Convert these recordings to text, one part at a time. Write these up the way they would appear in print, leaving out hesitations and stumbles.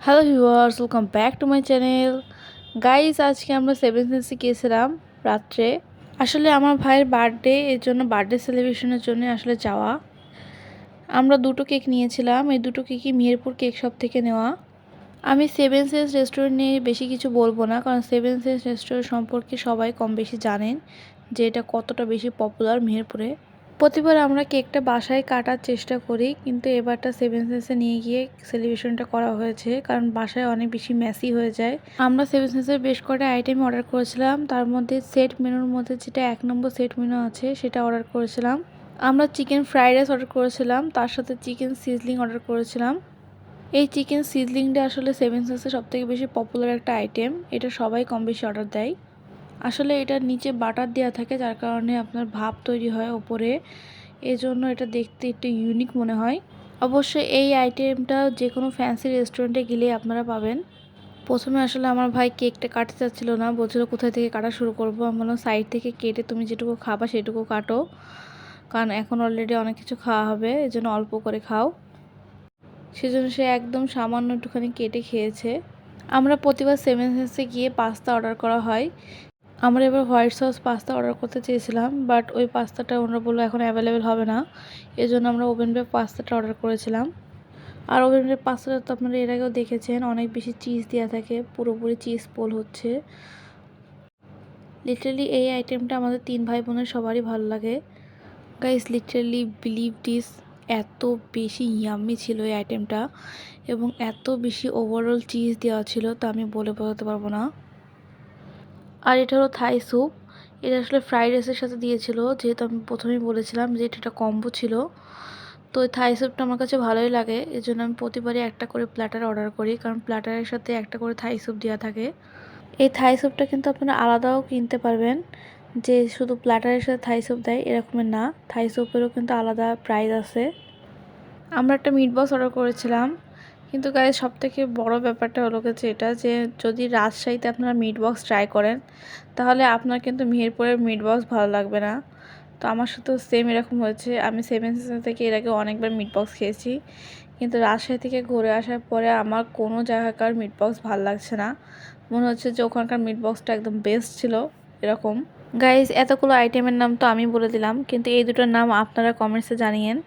Hello viewers, welcome back to my channel. Guys, আজকে আমরা seven সেন্সে গিয়েছিলাম রাত্রে। আসলে আমার ভাইয়ের বার্থডে, এর জন্য বার্থডে সেলিব্রেশনের জন্য আসলে যাওয়া। আমরা দুটো কেক নিয়েছিলাম, এই দুটো কেকই মেহেরপুর কেক শপ থেকে নেওয়া। আমি সেভেন সেন্স রেস্টুরেন্ট নিয়ে বেশি কিছু বলবো না, কারণ সেভেন সেন্স রেস্টুরেন্ট সম্পর্কে সবাই কম বেশি জানেন যে এটা কতটা বেশি পপুলার মেহেরপুরে। প্রতিবার আমরা কেকটা বাসায় কাটার চেষ্টা করি, কিন্তু এবারটা সেভেন সেন্সে নিয়ে গিয়ে সেলিব্রেশনটা করা হয়েছে, কারণ বাসায় অনেক বেশি মেসি হয়ে যায়। আমরা সেভেন সেন্সের বেশ কটা আইটেম অর্ডার করেছিলাম, তার মধ্যে সেট মেনুর মধ্যে যেটা 1 নম্বর সেট মেনু আছে সেটা অর্ডার করেছিলাম। আমরা চিকেন ফ্রাইড রাইস অর্ডার করেছিলাম, তার সাথে চিকেন সিজলিং অর্ডার করেছিলাম। এই চিকেন সিজলিংটা আসলে সেভেন সেন্সের সবথেকে বেশি পপুলার একটা আইটেম, এটা সবাই কম বেশি অর্ডার দেয়। আসলে এটার নিচে বাটার দেওয়া থাকে, যার কারণে আপনার ভাপ তৈরি হয় ওপরে, এই জন্য এটা দেখতে একটু ইউনিক মনে হয়। অবশ্যই এই আইটেমটা যে কোনো ফ্যান্সি রেস্টুরেন্টে গেলেই আপনারা পাবেন। প্রথমে আসলে আমার ভাই কেকটা কাটতে চাচ্ছিল না, বলছিল কোথায় থেকে কাটা শুরু করবো। আমি বললাম সাইড থেকে কেটে তুমি যেটুকু খাবা সেটুকু কাটো, কারণ এখন অলরেডি অনেক কিছু খাওয়া হবে, এই জন্য অল্প করে খাও। সেজন্য সে একদম সামান্য একটুখানি কেটে খেয়েছে। আমরা প্রতিবার সেভেন সেন্সে গিয়ে পাস্তা অর্ডার করা হয়। আমরা এবার হোয়াইট সস পাস্তা অর্ডার করতে চেয়েছিলাম, বাট ওই পাস্তাটা ওনারা বললো এখন অ্যাভেলেবেল হবে না, এই জন্য আমরা ওভেন বেক পাস্তাটা অর্ডার করেছিলাম। আর ওভেন বেক পাস্তাটা তো আপনারা এর আগেও দেখেছেন, অনেক বেশি চিজ দেওয়া থাকে, পুরোপুরি চিজ পোল হচ্ছে। লিটারালি এই আইটেমটা আমাদের 3 ভাই বোনের সবারই ভালো লাগে। গাইস, লিটারালি বিলিভ দিস, এত বেশি ইয়াম্মি ছিল এই আইটেমটা, এবং এত বেশি ওভারঅল চিজ দেওয়া ছিল তা আমি বলে বোঝাতে পারবো না। আর এটা হলো থাই স্যুপ, এটা আসলে ফ্রাইড রাইসের সাথে দিয়েছিল, যেহেতু আমি প্রথমেই বলেছিলাম যে এটা একটা কম্বো ছিল। তো এই থাই স্যুপটা আমার কাছে ভালোই লাগে, এই জন্য আমি প্রতিবারই একটা করে প্ল্যাটার অর্ডার করি, কারণ প্ল্যাটারের সাথে একটা করে থাই স্যুপ দেওয়া থাকে। এই থাই স্যুপটা কিন্তু আপনারা আলাদাও কিনতে পারবেন, যে শুধু প্ল্যাটারের সাথে থাই স্যুপ দেয় এরকমের না, থাই স্যুপেরও কিন্তু আলাদা প্রাইস আছে। আমরা একটা মিট বক্স অর্ডার করেছিলাম, কিন্তু গাইস সবথেকে বড় ব্যাপারটা হলো গেছে এটা, যে যদি রাজশাহীতে আপনারা মিট বক্স ট্রাই করেন তাহলে আপনার কিন্তু মেহেরপুরের মিট বক্স ভালো লাগবে না। তো আমার সাথেও সেম এরকম হয়েছে, আমি সেভেন সিজন থেকে এর আগে অনেকবার মিট বক্স খেয়েছি, কিন্তু রাজশাহী থেকে ঘুরে আসার পরে আমার কোনো জায়গাকার মিট বক্স ভালো লাগছে না। মনে হচ্ছে যে ওখানকার মিট বক্সটা একদম বেস্ট ছিল এরকম। গাইজ, এতগুলো আইটেমের নাম তো আমি বলে দিলাম, কিন্তু এই দুটোর নাম আপনারা কমেন্টসে জানিয়েন।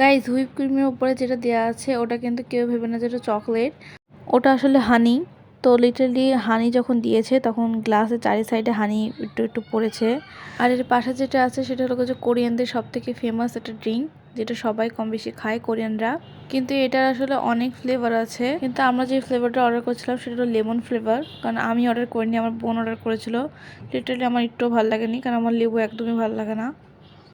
গাইজ, হুইপ ক্রিমের উপরে যেটা দেওয়া আছে ওটা কিন্তু কেউ ভেবে না যেটা চকলেট, ওটা আসলে হানি। তো লিটারালি হানি যখন দিয়েছে তখন গ্লাসের চারি সাইডে হানি একটু একটু পড়েছে। আর এর পাশে যেটা আছে সেটা হলো যে কোরিয়ানদের সব থেকে ফেমাস একটা ড্রিঙ্ক, যেটা সবাই কম বেশি খায় কোরিয়ানরা। কিন্তু এটার আসলে অনেক ফ্লেভার আছে, কিন্তু আমরা যে ফ্লেভারটা অর্ডার করেছিলাম সেটা হলো লেমন ফ্লেভার, কারণ আমি অর্ডার করিনি, আমার বোন অর্ডার করেছিল। লিটারালি আমার একটুও ভালো লাগেনি, কারণ আমার লেবু একদমই ভালো লাগে না।